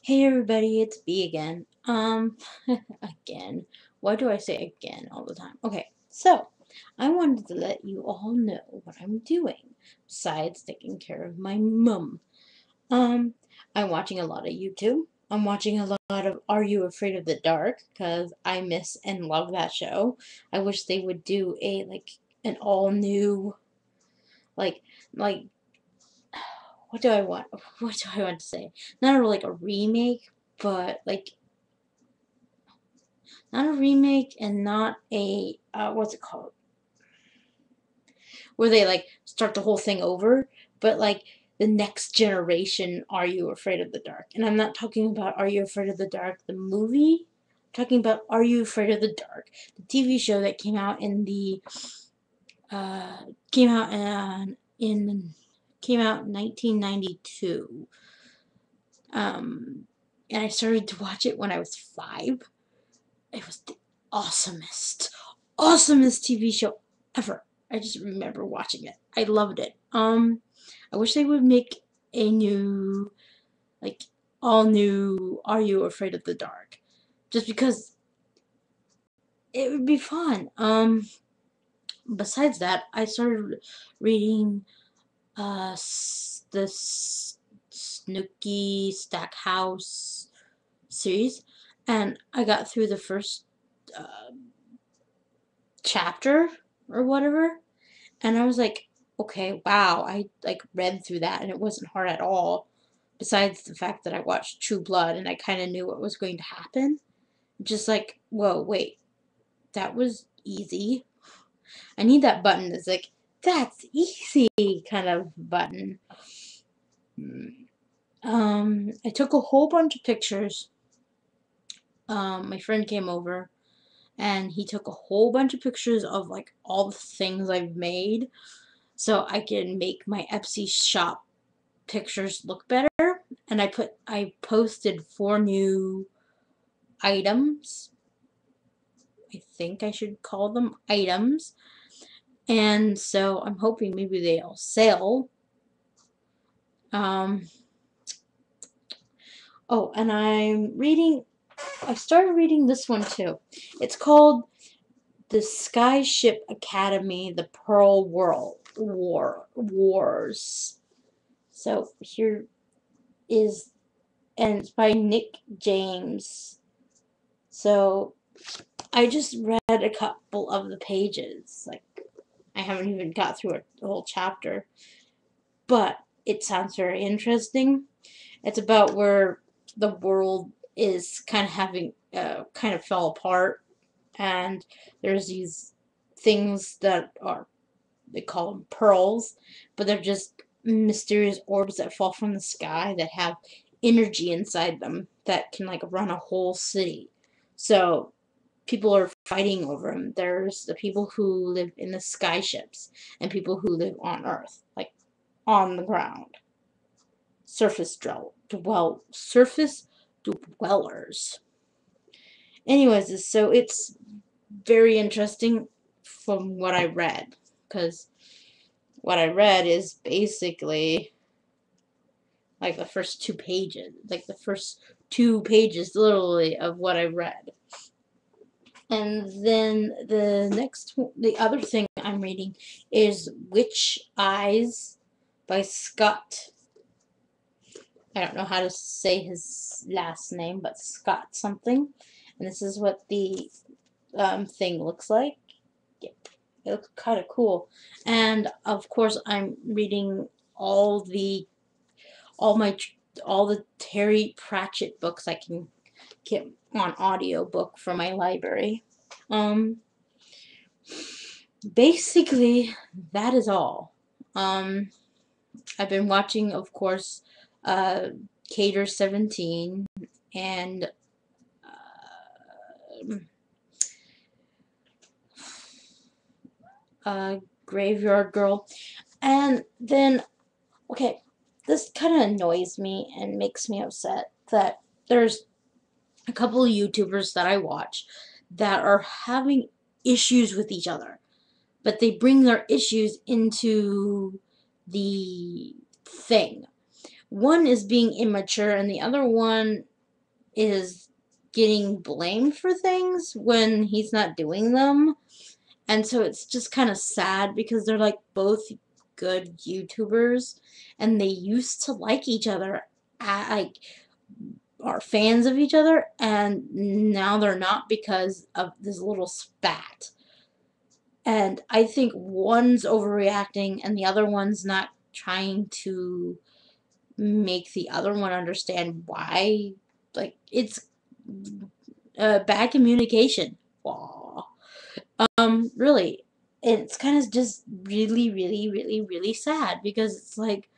Hey everybody, it's B again. Again. Why do I say again all the time? Okay, so I wanted to let you all know what I'm doing besides taking care of my mum. Um, I'm watching a lot of YouTube. I'm watching a lot of Are You Afraid of the Dark? Because I miss and love that show. I wish they would do an all new like like what do I want? What do I want to say? Not really like a remake, but like not a remake and not a what's it called? Where they like start the whole thing over, but like the next generation Are You Afraid of the Dark? And I'm not talking about Are You Afraid of the Dark the movie. I'm talking about Are You Afraid of the Dark, the TV show that came out in the uh came out in came out in 1992. And I started to watch it when I was 5. It was the awesomest TV show ever. I just remember watching it. I loved it. I wish they would make a new, like, all new Are You Afraid of the Dark? Just because it would be fun. Besides that, I started reading the Snooky Stackhouse series, and I got through the first uh, chapter or whatever, and I was like, okay, wow, I like read through that and it wasn't hard at all. Besides the fact that I watched True Blood and I kind of knew what was going to happen. Just like, whoa, wait, that was easy. I need that button that's like, that's easy kind of button. I took a whole bunch of pictures. My friend came over and he took a whole bunch of pictures of like all the things I've made so I can make my Etsy shop pictures look better. And I posted 4 new items. I think I should call them items. And so I'm hoping maybe they'll sell. Um, oh, and I started reading this one too. It's called The Skyship Academy, The Pearl Wars. So here is, and it's by Nick James. So I just read a couple of the pages. Like, I haven't even got through a whole chapter. But it sounds very interesting. It's about where the world is kind of having, kind of fell apart. And there's these things that are, they call them pearls, but they're just mysterious orbs that fall from the sky that have energy inside them that can like run a whole city. So people are fighting over them. There's the people who live in the sky ships and people who live on Earth, like on the ground. Surface dwellers. Anyways, so it's very interesting from what I read, because what I read is basically like the first 2 pages, like the first 2 pages literally of what I read. And then the other thing I'm reading is Witch Eyes by Scott. I don't know how to say his last name, but Scott something. And this is what the thing looks like. Yep, it looks kind of cool. And of course, I'm reading all the all my all the Terry Pratchett books I can get on audiobook from my library. Um, Basically, that is all. I've been watching, of course, uh, Cater 17 and Graveyard Girl. And then, okay, this kind of annoys me and makes me upset that there's a couple of YouTubers that I watch that are having issues with each other, but they bring their issues into the thing. One is being immature, and the other one is getting blamed for things when he's not doing them. And so it's just kind of sad because they're like both good YouTubers and they used to like each other, like are fans of each other, and now they're not because of this little spat. And I think one's overreacting and the other one's not trying to make the other one understand why. Like, it's bad communication. Aw. Really. It's kind of just really, really, really, really sad because it's like,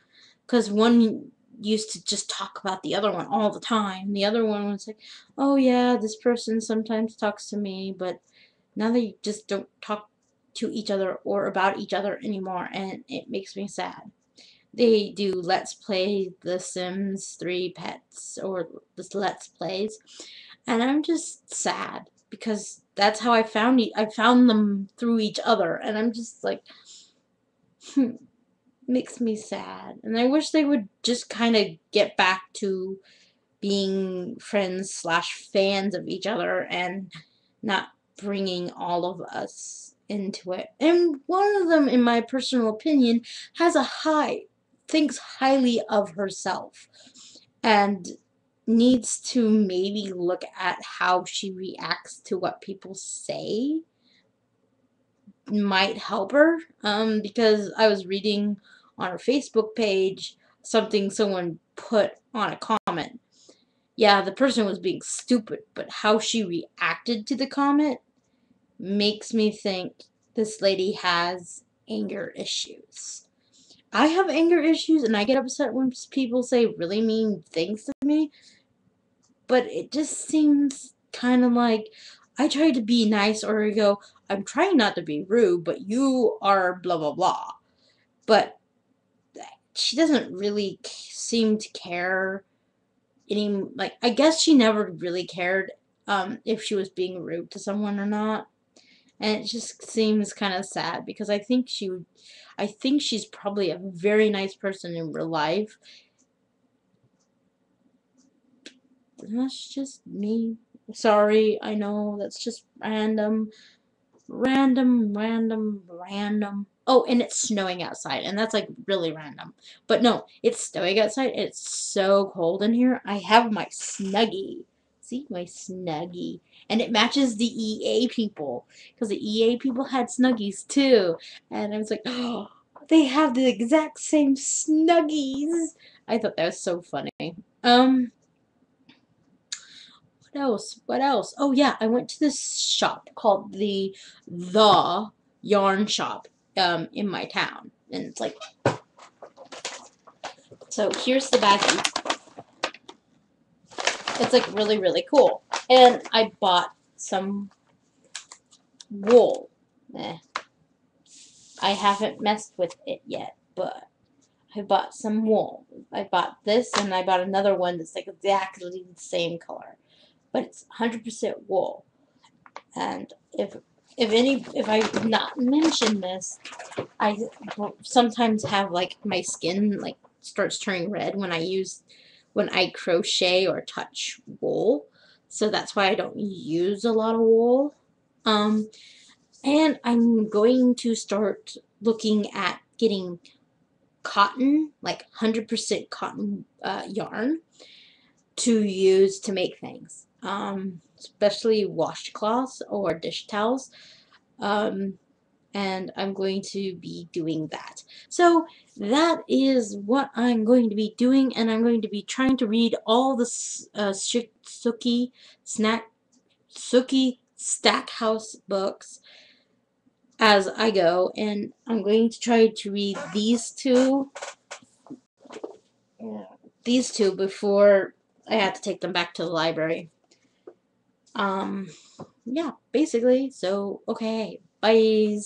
because one used to just talk about the other one all the time. The other one was like, oh yeah, this person sometimes talks to me, but now they just don't talk to each other or about each other anymore, and it makes me sad. They do Let's Play The Sims 3 Pets, or this Let's Plays, and I'm just sad because that's how I found them through each other, and I'm just like, makes me sad. And I wish they would just kind of get back to being friends slash fans of each other and not bringing all of us into it. And one of them, in my personal opinion, thinks highly of herself and needs to maybe look at how she reacts to what people say. Might help her, because I was reading on her Facebook page something someone put on a comment. Yeah, the person was being stupid, but how she reacted to the comment makes me think this lady has anger issues. I have anger issues and I get upset when people say really mean things to me, but it just seems kind of like I try to be nice, or I go, I'm trying not to be rude, but you are blah blah blah. But she doesn't really seem to care any, like, I guess she never really cared if she was being rude to someone or not. And it just seems kind of sad because I think she's probably a very nice person in real life. And that's just me. Sorry, I know that's just random. Random. Oh, and it's snowing outside, and that's like really random. But no, it's snowing outside, and it's so cold in here. I have my Snuggie. See, my Snuggie. And it matches the EA people, because the EA people had Snuggies too. And I was like, oh, they have the exact same Snuggies. I thought that was so funny. What else? What else? Oh yeah, I went to this shop called the Yarn Shop in my town, and it's like, so here's the baggie. It's like really really cool, and I bought some wool. I haven't messed with it yet, but I bought some wool. I bought this, and I bought another one that's like exactly the same color, but it's 100% wool. And if I've not mentioned this, I sometimes have like my skin like starts turning red when I crochet or touch wool. So that's why I don't use a lot of wool. And I'm going to start looking at getting cotton, like 100% cotton yarn to use to make things. Especially washcloths or dish towels. And I'm going to be doing that. So that is what I'm going to be doing, and I'm going to be trying to read all the Sookie Stackhouse books as I go, and I'm going to try to read these two before I have to take them back to the library. Yeah, basically. So, okay. Bye.